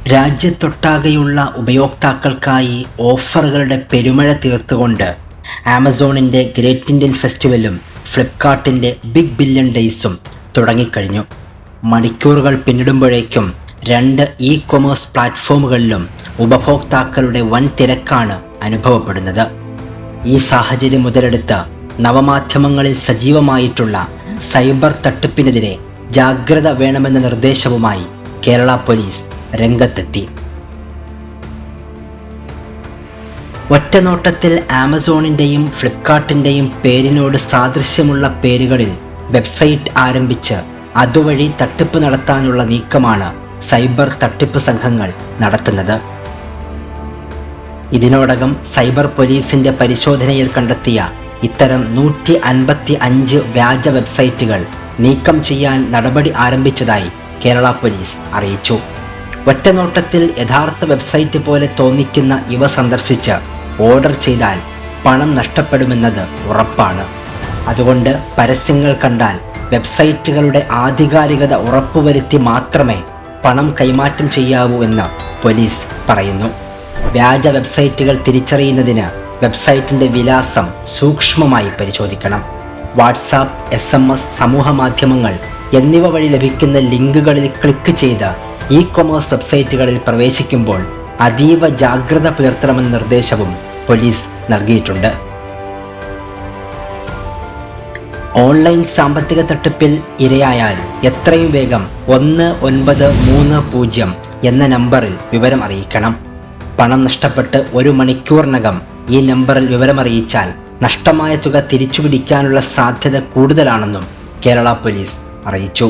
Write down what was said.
രാജ്യത്തൊട്ടാകെയുള്ള ഉപയോക്താക്കൾക്കായി ഓഫറുകളുടെ പെരുമഴ തീർത്തുകൊണ്ട് ആമസോണിൻ്റെ great Indian ഫെസ്റ്റിവലും ഫ്ലിപ്കാർട്ടിൻ്റെ big billion ഡേയ്സും തുടങ്ങിക്കഴിഞ്ഞു. മണിക്കൂറുകൾ പിന്നിടുമ്പോഴേക്കും 2 ഇ-കൊമേഴ്സ് പ്ലാറ്റ്ഫോമുകളിലും ഉപഭോക്താക്കളുടെ വൻ തിരക്കാണ് അനുഭവപ്പെടുന്നത്. ഈ സാഹചര്യം മുതലെടുത്ത് നവമാധ്യമങ്ങളിൽ സജീവമായിട്ടുള്ള സൈബർ തട്ടിപ്പിനെതിരെ ജാഗ്രത വേണമെന്ന നിർദ്ദേശവുമായി കേരള പോലീസ് രംഗത്തെത്തി. ഒറ്റനോട്ടത്തിൽ ആമസോണിൻ്റെയും ഫ്ലിപ്കാർട്ടിൻ്റെയും പേരിനോട് സാദൃശ്യമുള്ള പേരുകളിൽ വെബ്സൈറ്റ് ആരംഭിച്ച് അതുവഴി തട്ടിപ്പ് നടത്താനുള്ള നീക്കമാണ് സൈബർ തട്ടിപ്പ് സംഘങ്ങൾ നടത്തുന്നത്. ഇതിനോടകം സൈബർ പോലീസിൻ്റെ പരിശോധനയിൽ കണ്ടെത്തിയ ഇത്തരം 155 വ്യാജ വെബ്സൈറ്റുകൾ നീക്കം ചെയ്യാൻ നടപടി ആരംഭിച്ചതായി കേരള പോലീസ് അറിയിച്ചു. ഒറ്റനോട്ടത്തിൽ യഥാർത്ഥ വെബ്സൈറ്റ് പോലെ തോന്നിക്കുന്ന ഇവ സന്ദർശിച്ച് ഓർഡർ ചെയ്താൽ പണം നഷ്ടപ്പെടുമെന്നത് ഉറപ്പാണ്. അതുകൊണ്ട് പരസ്യങ്ങൾ കണ്ടാൽ വെബ്സൈറ്റുകളുടെ ആധികാരികത ഉറപ്പുവരുത്തി മാത്രമേ പണം കൈമാറ്റം ചെയ്യാവൂ എന്ന് പോലീസ് പറയുന്നു. വ്യാജ വെബ്സൈറ്റുകൾ തിരിച്ചറിയുന്നതിന് വെബ്സൈറ്റിൻ്റെ വിലാസം സൂക്ഷ്മമായി പരിശോധിക്കണം. വാട്സാപ്പ്, SMS, സമൂഹ മാധ്യമങ്ങൾ എന്നിവ വഴി ലഭിക്കുന്ന ലിങ്കുകളിൽ ക്ലിക്ക് ചെയ്ത് ഇ-കൊമേഴ്സ് വെബ്സൈറ്റുകളിൽ പ്രവേശിക്കുമ്പോൾ അതീവ ജാഗ്രത പുലർത്തണമെന്ന നിർദ്ദേശവും പോലീസ് നൽകിയിട്ടുണ്ട്. ഓൺലൈൻ സാമ്പത്തിക തട്ടിപ്പിൽ ഇരയായാൽ എത്രയും വേഗം 1930 എന്ന നമ്പറിൽ വിവരം അറിയിക്കണം. പണം നഷ്ടപ്പെട്ട് 1 മണിക്കൂറിനകം ഈ നമ്പറിൽ വിവരമറിയിച്ചാൽ നഷ്ടമായ തുക തിരിച്ചുപിടിക്കാനുള്ള സാധ്യത കൂടുതലാണെന്നും കേരള പോലീസ് അറിയിച്ചു.